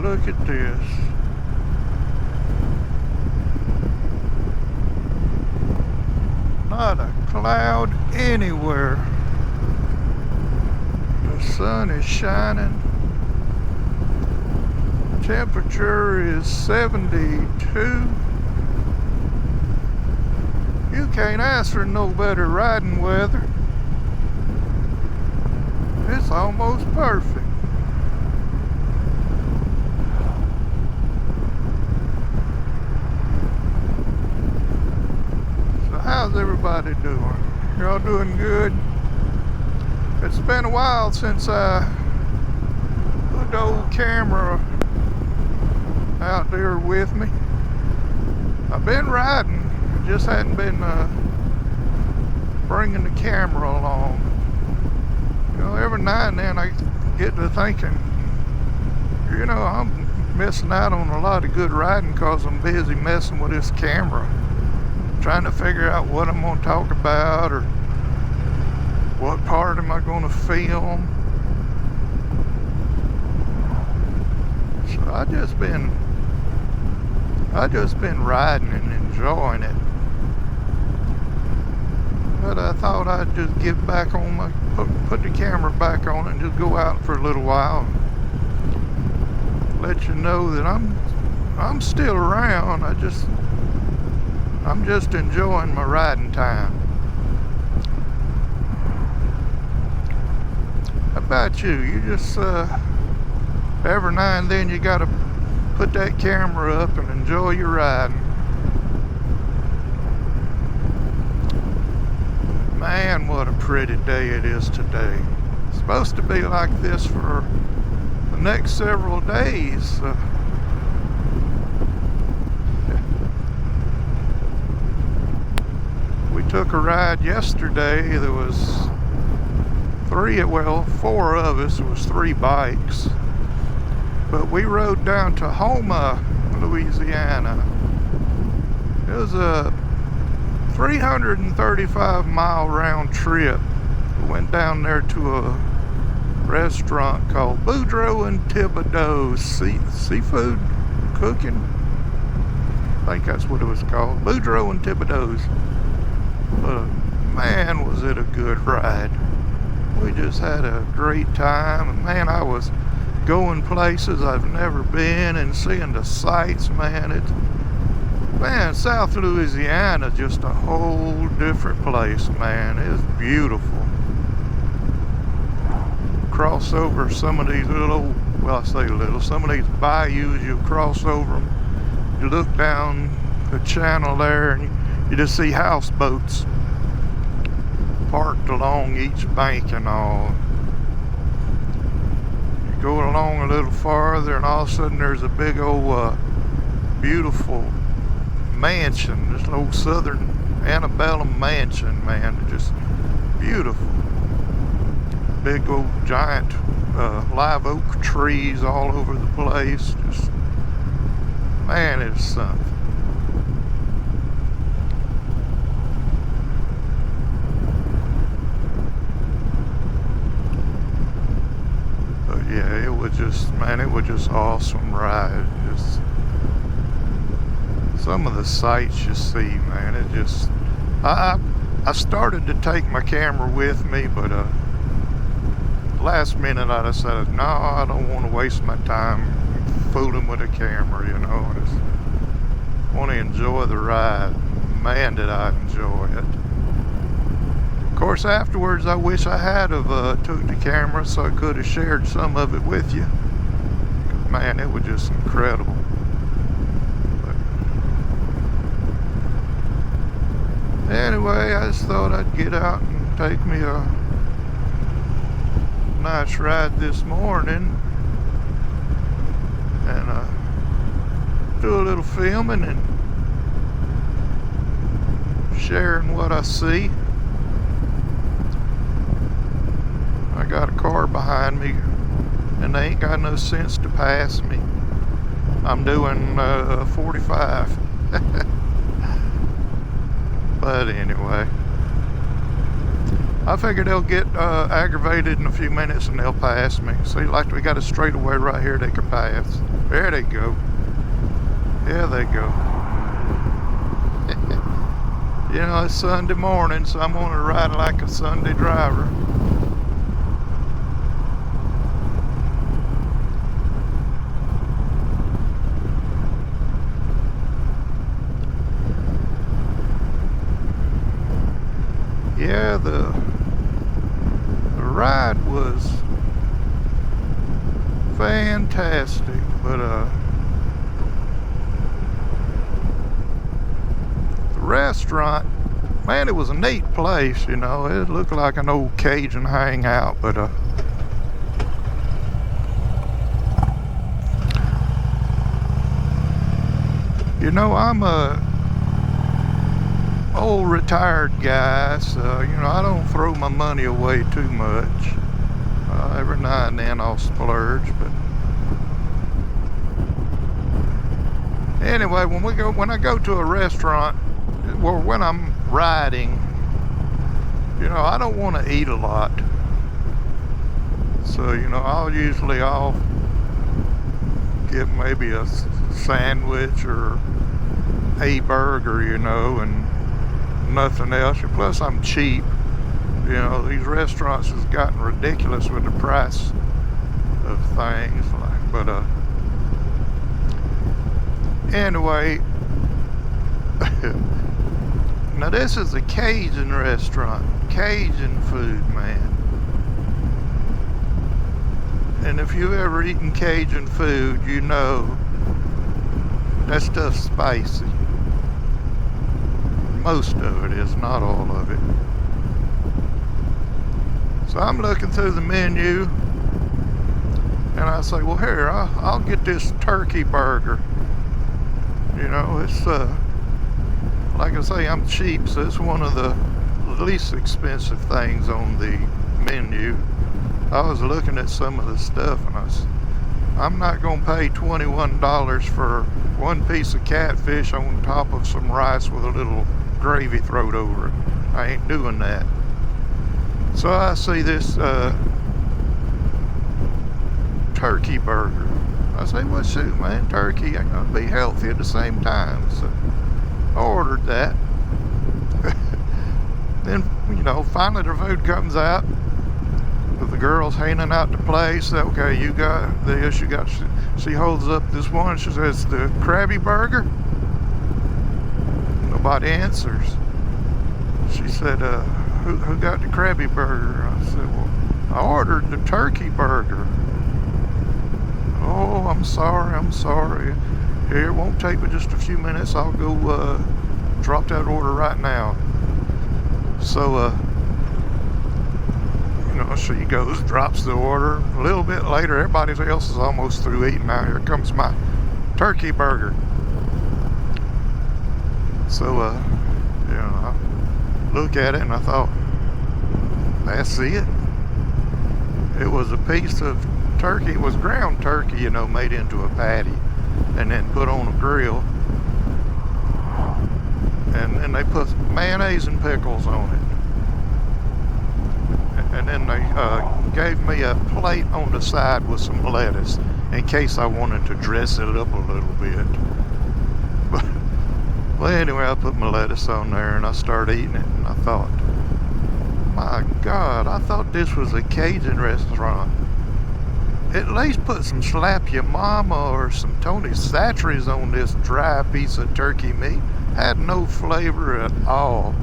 look at this. Not a cloud anywhere. The sun is shining. Temperature is 72. You can't ask for no better riding weather. It's almost perfect. So how's everybody doing? Y'all doing good? It's been a while since I put the old camera out there with me. I've been riding, just hadn't been bringing the camera along. You know, every now and then I get to thinking, you know, I'm missing out on a lot of good riding because I'm busy messing with this camera, trying to figure out what I'm going to talk about or what part am I going to film. So I just been riding and enjoying it. But I thought I'd just get back on my, put the camera back on and just go out for a little while and let you know that I'm still around. I'm just enjoying my riding time. How about you? You just every now and then you gotta put that camera up and enjoy your riding. Man, what a pretty day it is today. It's supposed to be like this for the next several days. We took a ride yesterday. There was four of us. It was 3 bikes. But we rode down to Houma, Louisiana. It was a 335-mile round trip. We went down there to a restaurant called Boudreaux and Thibodeau's seafood cooking. I think that's what it was called, Boudreaux and Thibodeau's. But man, was it a good ride. We just had a great time. And man, I was going places I've never been and seeing the sights, man. South Louisiana, just a whole different place, man. It's beautiful. Cross over some of these little, some of these bayous, you'll cross over them. You look down the channel there and you just see houseboats parked along each bank and all. You go along a little farther and all of a sudden there's a big old beautiful mansion, this old southern antebellum mansion, man. Just beautiful. Big old giant live oak trees all over the place. Just, man, it's something. Yeah, it was just awesome ride. Just some of the sights you see, man. It just, I started to take my camera with me, but last minute I decided, no, I don't want to waste my time fooling with a camera, you know. I just want to enjoy the ride. Man, did I enjoy it. Of course, afterwards, I wish I had have took the camera so I could have shared some of it with you. Man, it was just incredible. But anyway, I just thought I'd get out and take me a nice ride this morning and do a little filming and sharing what I see. I got a car behind me and they ain't got no sense to pass me. I'm doing 45. But anyway, I figure they'll get aggravated in a few minutes and they'll pass me. See, like we got a straightaway right here they can pass. There they go. There they go. You know, it's Sunday morning, so I'm gonna ride like a Sunday driver. Yeah, the ride was fantastic, but the restaurant, man, it was a neat place, you know. It looked like an old Cajun hangout, but you know, I'm a old retired guy, so you know, I don't throw my money away too much. Every now and then I'll splurge, but anyway, when I go to a restaurant, or when I'm riding, you know, I don't want to eat a lot. So, you know, I'll get maybe a sandwich or a burger, you know, and nothing else. And plus, I'm cheap. You know, these restaurants has gotten ridiculous with the price of things. But anyway, now this is a Cajun restaurant, Cajun food, man. And if you've ever eaten Cajun food, you know that stuff's spicy. Most of it is, not all of it. So I'm looking through the menu and I say, well, here, I'll get this turkey burger. You know, it's like I say, I'm cheap, so it's one of the least expensive things on the menu. I was looking at some of the stuff and I'm not gonna pay $21 for one piece of catfish on top of some rice with a little gravy thrown over it. I ain't doing that. So I see this turkey burger. I say, well, shoot, man, turkey ain't gonna be healthy at the same time. So I ordered that. Then, you know, finally the food comes out. The girl's handing out the plates. Okay, you got this, she holds up this one. She says, the Krabby Burger. Nobody answers. She said, who got the Krabby Burger? I said, well, I ordered the turkey burger. Oh, I'm sorry. Here, it won't take but just a few minutes. I'll go drop that order right now. So, you know, she goes, drops the order. A little bit later, everybody else is almost through eating. Now here comes my turkey burger. So, you know, I look at it and I thought, that's it. It was a piece of turkey. It was ground turkey, you know, made into a patty and then put on a grill. And then they put mayonnaise and pickles on it. And then they gave me a plate on the side with some lettuce in case I wanted to dress it up a little bit. But, well, anyway, I put my lettuce on there and I started eating it, and I thought, my God, I thought this was a Cajun restaurant. At least put some Slap Your Mama or some Tony Chachere's on this dry piece of turkey meat. Had no flavor at all.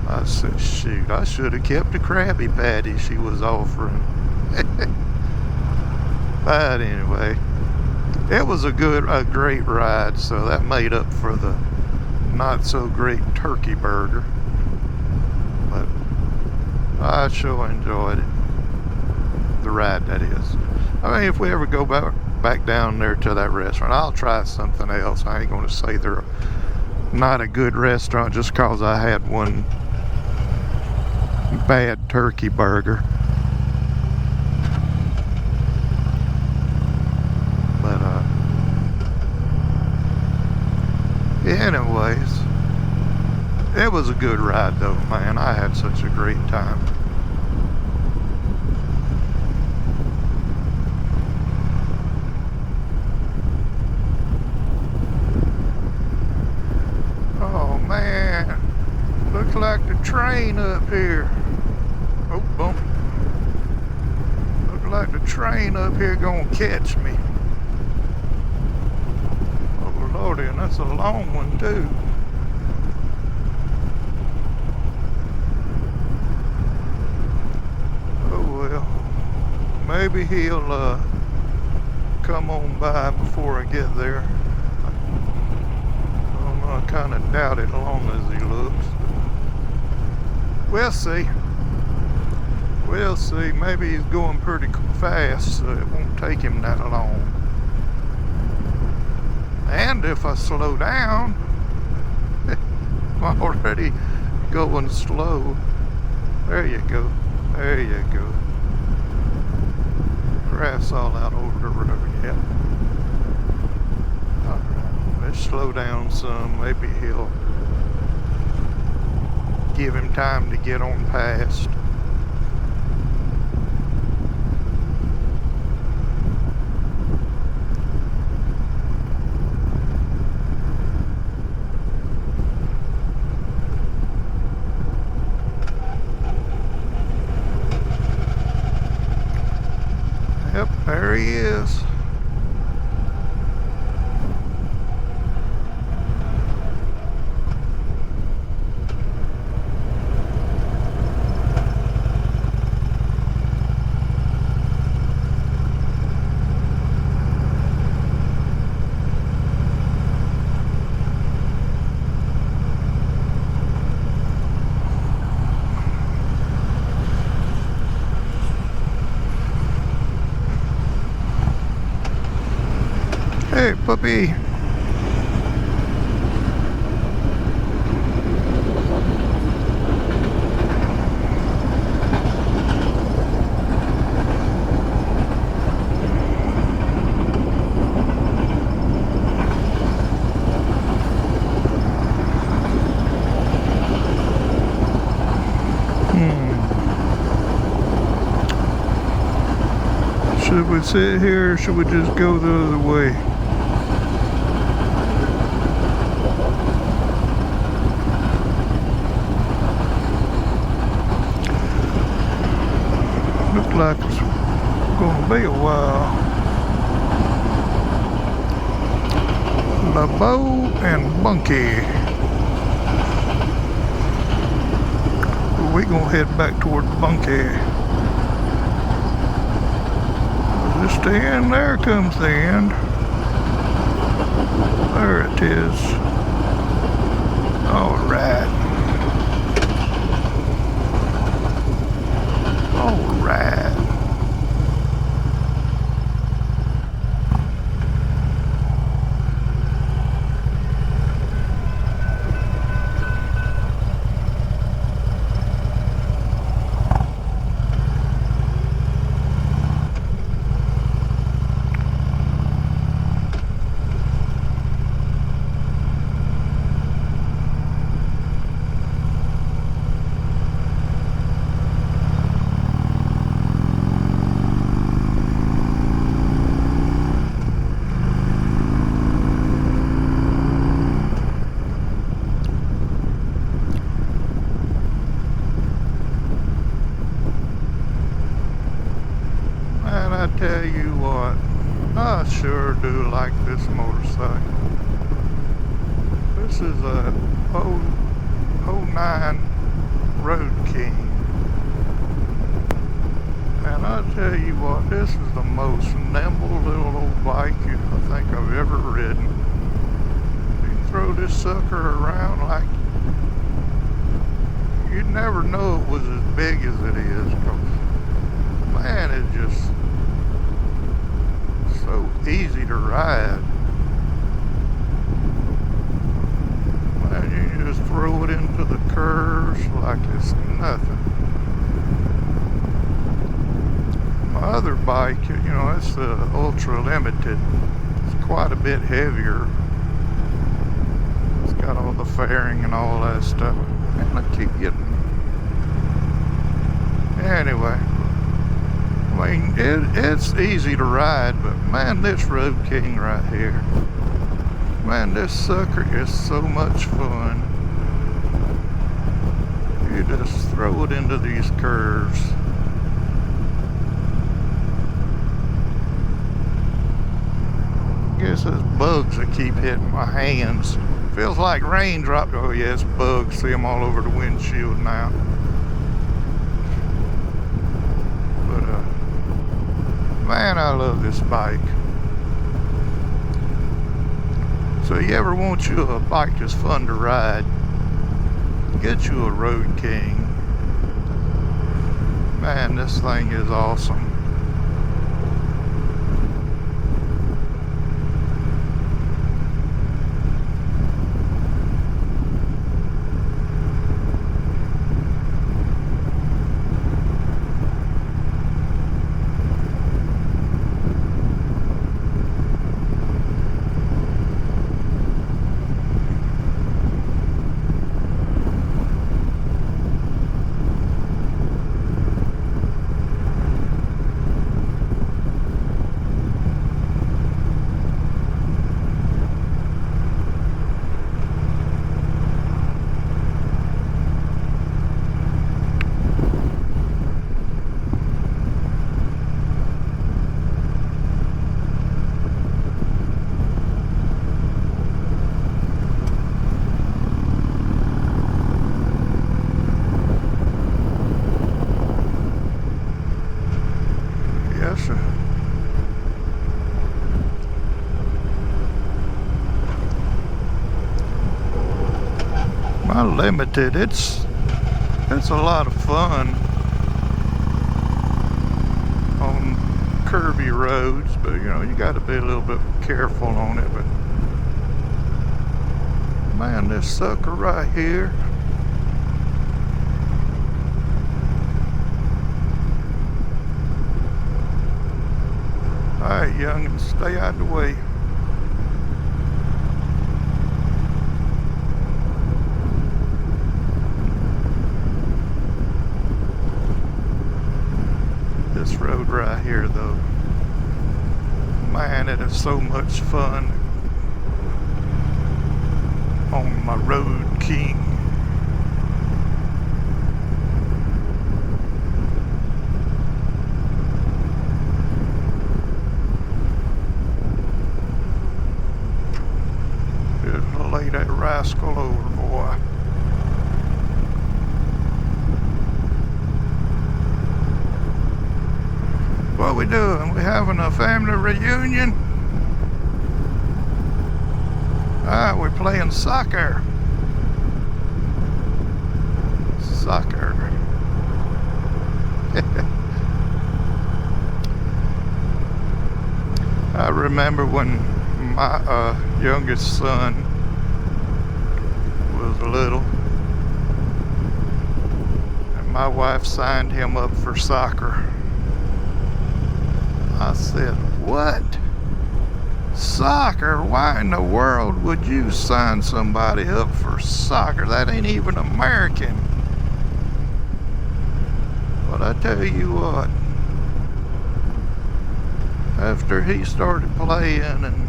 I said, shoot, I should have kept the Krabby Patty she was offering. But anyway, it was a great ride, so that made up for the not so great turkey burger. But I sure enjoyed it. The ride, that is. I mean, if we ever go back down there to that restaurant, I'll try something else. I ain't going to say they're not a good restaurant just because I had one bad turkey burger. But anyways, It was a good ride though, man. I had such a great time. Oh man, looks like the train up here. Oh, bump. Looks like the train up here gonna catch me. Oh lordy, and that's a long one too. Maybe he'll come on by before I get there. I don't know, I kind of doubt it as long as he looks. We'll see. We'll see. Maybe he's going pretty fast, so it won't take him that long. And if I slow down, I'm already going slow. There you go. There you go. Grass all out over the road, yeah. Alright, let's slow down some. Maybe he'll give him time to get on past. Yep, there he is. Hey, puppy. Should we sit here or should we just go the other way? Looks like it's gonna be a while. LeBeau and Bunky. We're gonna head back toward Bunky. Is this the end? There comes the end. There it is. All right. All right. I tell you what, I sure do like this motorcycle. This is a 09 Road King. And I tell you what, this is the most nimble little old bike I think I've ever ridden. You throw this sucker around like you'd never know it was as big as it is, 'cause man, it's just so easy to ride. Man, you just throw it into the curves like it's nothing. My other bike, you know, it's the Ultra Limited. It's quite a bit heavier. It's got got all the fairing and all that stuff. And I keep getting... Anyway, I mean, it's easy to ride, but man, this Road King right here, man, this sucker is so much fun. You just throw it into these curves. I guess it's bugs that keep hitting my hands. Feels like raindrop. Oh yeah, it's bugs. See them all over the windshield now. But man, I love this bike. So you ever want you a bike that's fun to ride, get you a Road King. Man, this thing is awesome. My limited, it's a lot of fun on curvy roads, but you know, you got to be a little bit careful on it. But man, this sucker right here, alright youngin', stay out of the way. This road right here though, man, it is so much fun on my Road King. Just lay that rascal over, boy. What we doing? We having a family reunion? Alright, we're playing soccer. Soccer. I remember when my youngest son was little, and my wife signed him up for soccer. I said, what? Soccer? Why in the world would you sign somebody up for soccer? That ain't even American. But I tell you what, after he started playing and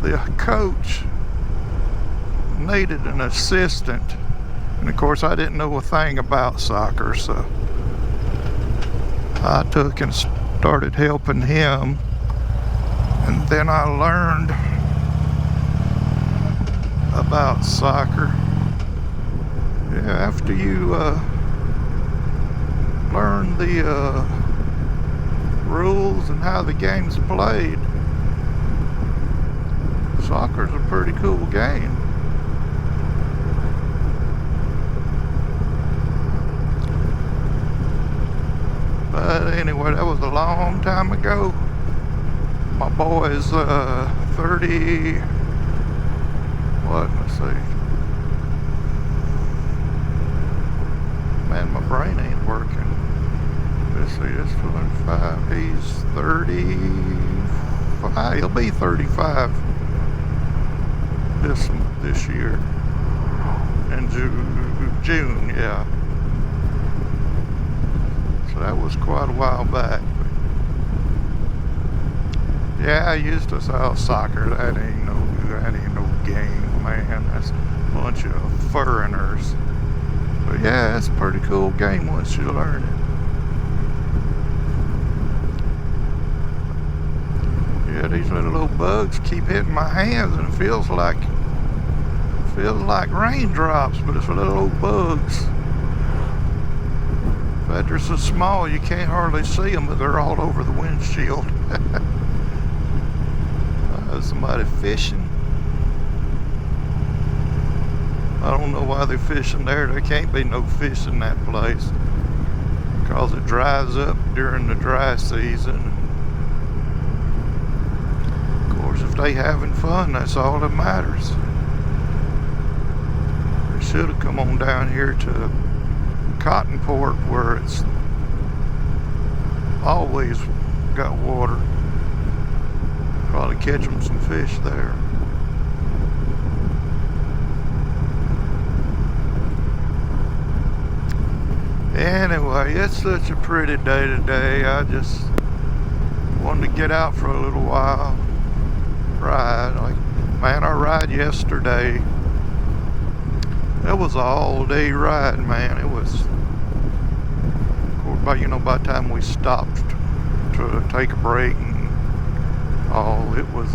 the coach needed an assistant, and of course I didn't know a thing about soccer, so I took and started helping him, and then I learned about soccer. Yeah, after you learn the rules and how the game's played, soccer's a pretty cool game. But anyway, that was a long time ago. My boy's 30, what, let's see. Man, my brain ain't working. Let's see, it's 25, he's 35, he'll be 35 this year in June, yeah. So that was quite a while back. But yeah, I used to say, oh, soccer, that ain't no game, man. That's a bunch of foreigners. But yeah, it's a pretty cool game once you learn it. Yeah, these little old bugs keep hitting my hands, and it feels like raindrops, but it's little old bugs. But they're so small you can't hardly see them, but they're all over the windshield. Somebody fishing. I don't know why they're fishing there. There can't be no fish in that place, because it dries up during the dry season. Of course, if they having fun, that's all that matters. They should have come on down here to Cottonport, where it's always got water. Probably catch them some fish there. Anyway, it's such a pretty day today. I just wanted to get out for a little while, ride. Man, our ride yesterday, that was an all-day ride, man. It was, of course, by the time we stopped to take a break and all, it was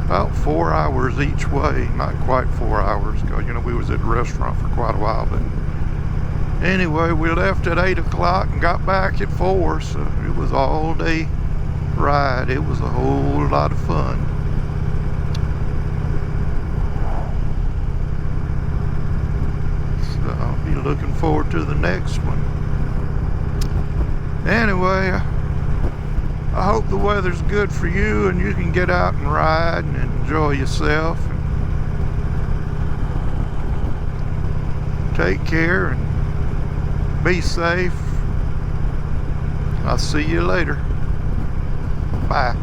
about 4 hours each way. Not quite 4 hours, because we was at the restaurant for quite a while. But anyway, we left at 8 o'clock and got back at 4, so it was an all-day ride. It was a whole lot of fun. So I'll be looking forward to the next one. Anyway, I hope the weather's good for you and you can get out and ride and enjoy yourself. And take care and be safe. I'll see you later. Bye.